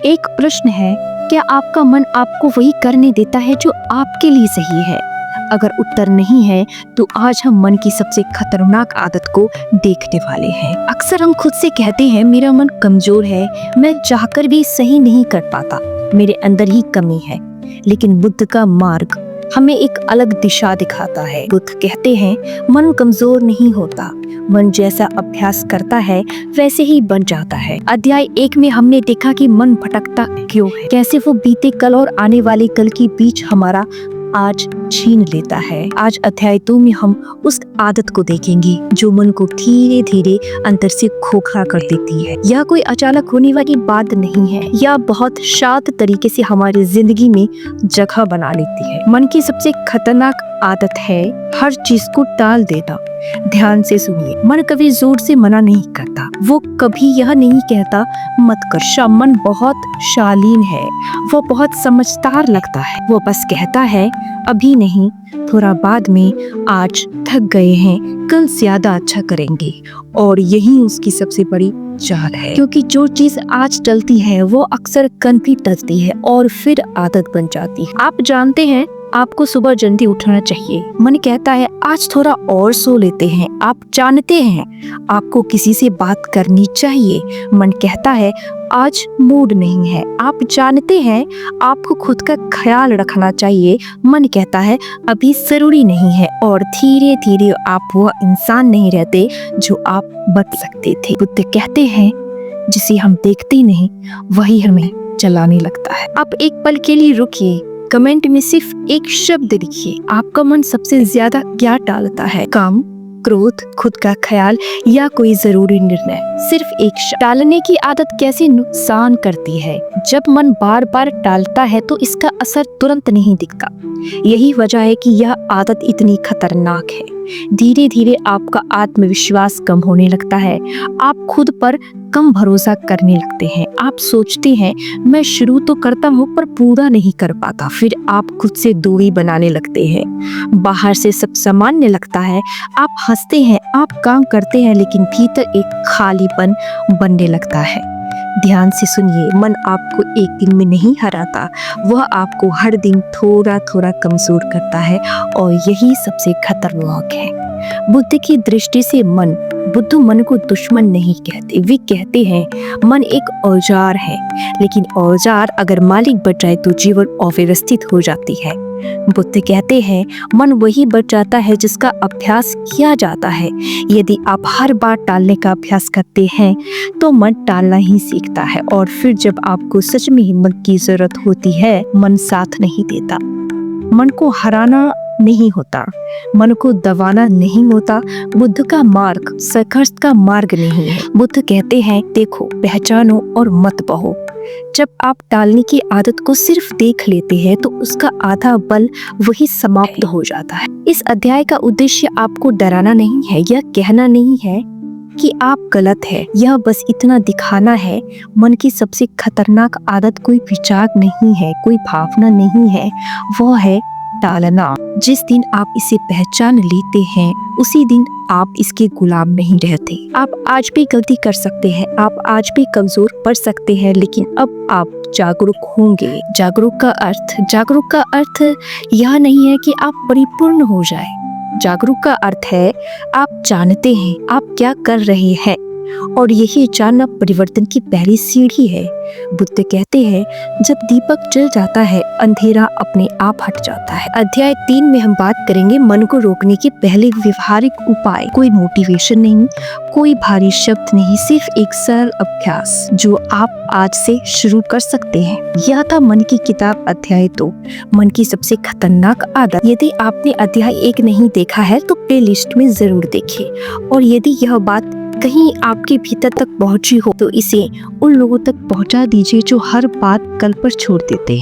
एक प्रश्न है, क्या आपका मन आपको वही करने देता है जो आपके लिए सही है? अगर उत्तर नहीं है तो आज हम मन की सबसे खतरनाक आदत को देखने वाले हैं। अक्सर हम खुद से कहते हैं मेरा मन कमजोर है, मैं चाहकर भी सही नहीं कर पाता, मेरे अंदर ही कमी है। लेकिन बुद्ध का मार्ग हमें एक अलग दिशा दिखाता है। बुद्ध कहते हैं मन कमजोर नहीं होता, मन जैसा अभ्यास करता है वैसे ही बन जाता है। अध्याय 1 में हमने देखा कि मन भटकता क्यों है, कैसे वो बीते कल और आने वाले कल के बीच हमारा आज छीन लेता है। आज अध्याय 2 में हम उस आदत को देखेंगे जो मन को धीरे धीरे अंदर से खोखला कर देती है। यह कोई अचानक होने वाली बात नहीं है, यह बहुत शांत तरीके से हमारी जिंदगी में जगह बना लेती है। मन की सबसे खतरनाक आदत है हर चीज को टाल देना। ध्यान से सुनिए, मन कभी जोर से मना नहीं करता, वो कभी यह नहीं कहता मत कर। मन बहुत शालीन है, वो बहुत समझदार लगता है। वो बस कहता है अभी नहीं, थोड़ा बाद में, आज थक गए हैं, कल ज्यादा अच्छा करेंगे। और यही उसकी सबसे बड़ी चाल है, क्योंकि जो चीज आज टलती है वो अक्सर कल भी टलती है और फिर आदत बन जाती है। आप जानते हैं आपको सुबह जल्दी उठना चाहिए, मन कहता है आज थोड़ा और सो लेते हैं। आप जानते हैं आपको किसी से बात करनी चाहिए, मन कहता है आज मूड नहीं है। आप जानते हैं आपको खुद का ख्याल रखना चाहिए, मन कहता है अभी जरूरी नहीं है। और धीरे धीरे आप वह इंसान नहीं रहते जो आप बन सकते थे। बुद्ध कहते हैं जिसे हम देखते नहीं वही हमें चलाने लगता है। आप एक पल के लिए रुकिए, कमेंट में सिर्फ एक शब्द लिखिए, आपका मन सबसे ज्यादा क्या टालता है? काम, क्रोध, खुद का ख्याल या कोई जरूरी निर्णय? सिर्फ एक टालने की आदत कैसे नुकसान करती है? जब मन बार बार टालता है तो इसका असर तुरंत नहीं दिखता। यही वजह है कि यह आदत इतनी खतरनाक है। धीरे धीरे आपका आत्मविश्वास कम होने लगता है, आप खुद पर कम भरोसा करने लगते हैं। आप सोचते हैं मैं शुरू तो करता हूँ पर पूरा नहीं कर पाता। फिर आप खुद से दूरी बनाने लगते हैं, बाहर से सब सामान्य लगता है, आप हंसते हैं, आप काम करते हैं, लेकिन भीतर एक खालीपन बनने लगता है। ध्यान से सुनिए, मन आपको एक दिन में नहीं हराता, वह आपको हर दिन थोड़ा थोड़ा कमजोर करता है और यही सबसे खतरनाक है। बुद्ध की दृष्टि से बुद्ध मन को दुश्मन नहीं कहते, वे कहते हैं मन एक औजार है, लेकिन औजार अगर मालिक बच जाए तो जीवन अव्यवस्थित हो जाती है। बुद्ध कहते हैं मन वही बच जाता है जिसका अभ्यास किया जाता है। यदि आप हर बार टालने का अभ्यास करते हैं तो मन टालना ही सीखता है, और फिर जब आपको सच में हिम्मत की जरूरत होती है मन साथ नहीं देता। मन को हराना नहीं होता, मन को दबाना नहीं होता। बुद्ध का मार्ग संघर्ष का मार्ग नहीं है। बुद्ध कहते हैं देखो, पहचानो और मत बहो। जब आप टालने की आदत को सिर्फ देख लेते हैं तो उसका आधा बल वही समाप्त हो जाता है। इस अध्याय का उद्देश्य आपको डराना नहीं है, यह कहना नहीं है कि आप गलत है, यह बस इतना दिखाना है मन की सबसे खतरनाक आदत कोई विचार नहीं है, कोई भावना नहीं है, वह है टालना। जिस दिन आप इसे पहचान लेते हैं उसी दिन आप इसके गुलाम नहीं रहते। आप आज भी गलती कर सकते हैं, आप आज भी कमजोर पड़ सकते हैं, लेकिन अब आप जागरूक होंगे। जागरूक का अर्थ यह नहीं है कि आप परिपूर्ण हो जाए। जागरूक का अर्थ है आप जानते हैं आप क्या कर रहे हैं, और यही जानना परिवर्तन की पहली सीढ़ी है। बुद्ध कहते हैं जब दीपक जल जाता है अंधेरा अपने आप हट जाता है। अध्याय 3 में हम बात करेंगे मन को रोकने के पहले व्यवहारिक उपाय। कोई मोटिवेशन नहीं, कोई भारी शब्द नहीं, सिर्फ एक सरल अभ्यास जो आप आज से शुरू कर सकते हैं। यह था मन की किताब अध्याय 2, मन की सबसे खतरनाक आदत। यदि आपने अध्याय 1 नहीं देखा है तो प्लेलिस्ट में जरूर देखिए, और यदि यह बात कहीं आपके भीतर तक पहुंची हो तो इसे उन लोगों तक पहुंचा दीजिए जो हर बात कल पर छोड़ देते हैं।